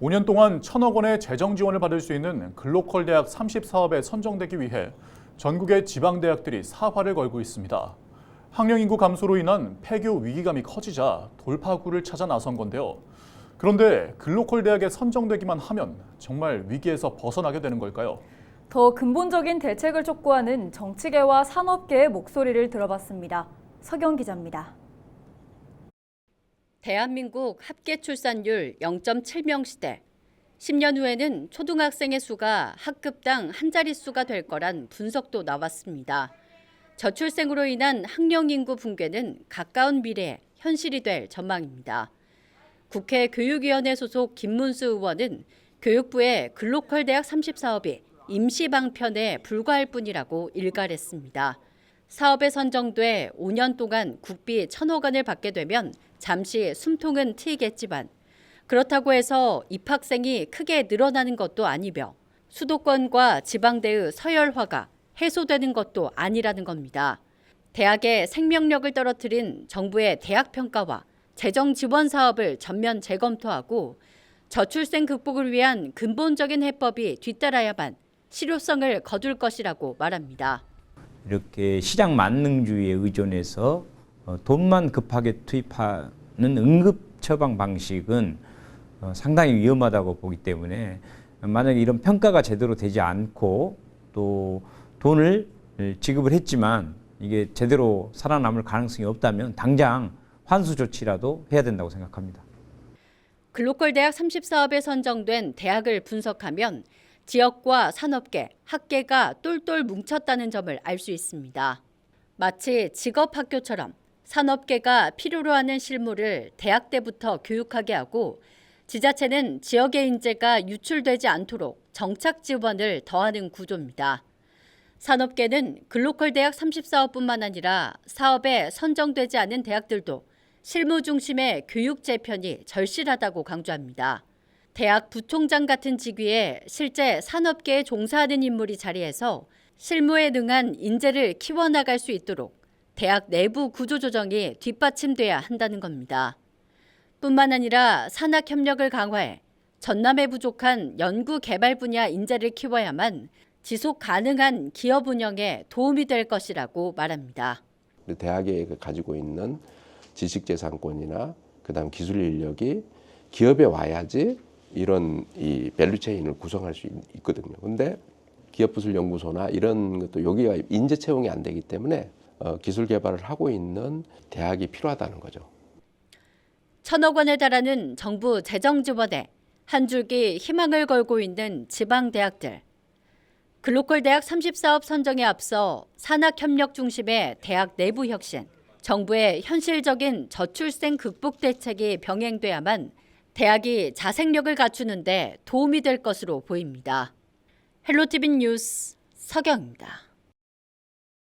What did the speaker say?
5년 동안 1,000억 원의 재정 지원을 받을 수 있는 글로컬 대학 30사업에 선정되기 위해 전국의 지방대학들이 사활을 걸고 있습니다. 학령 인구 감소로 인한 폐교 위기감이 커지자 돌파구를 찾아 나선 건데요. 그런데 글로컬 대학에 선정되기만 하면 정말 위기에서 벗어나게 되는 걸까요? 더 근본적인 대책을 촉구하는 정치계와 산업계의 목소리를 들어봤습니다. 서경 기자입니다. 대한민국 합계 출산율 0.7명 시대. 10년 후에는 초등학생의 수가 학급당 한 자릿수가 될 거란 분석도 나왔습니다. 저출생으로 인한 학령 인구 붕괴는 가까운 미래에 현실이 될 전망입니다. 국회 교육위원회 소속 김문수 의원은 교육부의 글로컬 대학 30사업이 임시 방편에 불과할 뿐이라고 일갈했습니다. 사업에 선정돼 5년 동안 국비 1,000억 원을 받게 되면 잠시 숨통은 트이겠지만 그렇다고 해서 입학생이 크게 늘어나는 것도 아니며 수도권과 지방대의 서열화가 해소되는 것도 아니라는 겁니다. 대학의 생명력을 떨어뜨린 정부의 대학 평가와 재정 지원 사업을 전면 재검토하고 저출생 극복을 위한 근본적인 해법이 뒤따라야만 실효성을 거둘 것이라고 말합니다. 이렇게 시장 만능주의에 의존해서 돈만 급하게 투입하는 응급 처방 방식은 상당히 위험하다고 보기 때문에 만약에 이런 평가가 제대로 되지 않고 또 돈을 지급을 했지만 이게 제대로 살아남을 가능성이 없다면 당장 환수 조치라도 해야 된다고 생각합니다. 글로컬 대학 30사업에 선정된 대학을 분석하면 지역과 산업계, 학계가 똘똘 뭉쳤다는 점을 알 수 있습니다. 마치 직업학교처럼 산업계가 필요로 하는 실무를 대학 때부터 교육하게 하고 지자체는 지역의 인재가 유출되지 않도록 정착 지원을 더하는 구조입니다. 산업계는 글로컬 대학 30사업뿐만 아니라 사업에 선정되지 않은 대학들도 실무 중심의 교육 재편이 절실하다고 강조합니다. 대학 부총장 같은 직위에 실제 산업계에 종사하는 인물이 자리해서 실무에 능한 인재를 키워나갈 수 있도록 대학 내부 구조조정이 뒷받침돼야 한다는 겁니다. 뿐만 아니라 산학 협력을 강화해 전남에 부족한 연구 개발 분야 인재를 키워야만 지속 가능한 기업 운영에 도움이 될 것이라고 말합니다. 대학에 가지고 있는 지식재산권이나 그다음 기술 인력이 기업에 와야지 이런 이 밸류체인을 구성할 수 있거든요. 근데 기업부술연구소나 이런 것도 여기가 인재 채용이 안 되기 때문에 기술 개발을 하고 있는 대학이 필요하다는 거죠. 1,000억 원에 달하는 정부 재정 지원에 한 줄기 희망을 걸고 있는 지방 대학들. 글로컬 대학 30사업 선정에 앞서 산학협력 중심의 대학 내부 혁신, 정부의 현실적인 저출생 극복 대책이 병행돼야만 대학이 자생력을 갖추는 데 도움이 될 것으로 보입니다. 헬로티비 뉴스 서경입니다.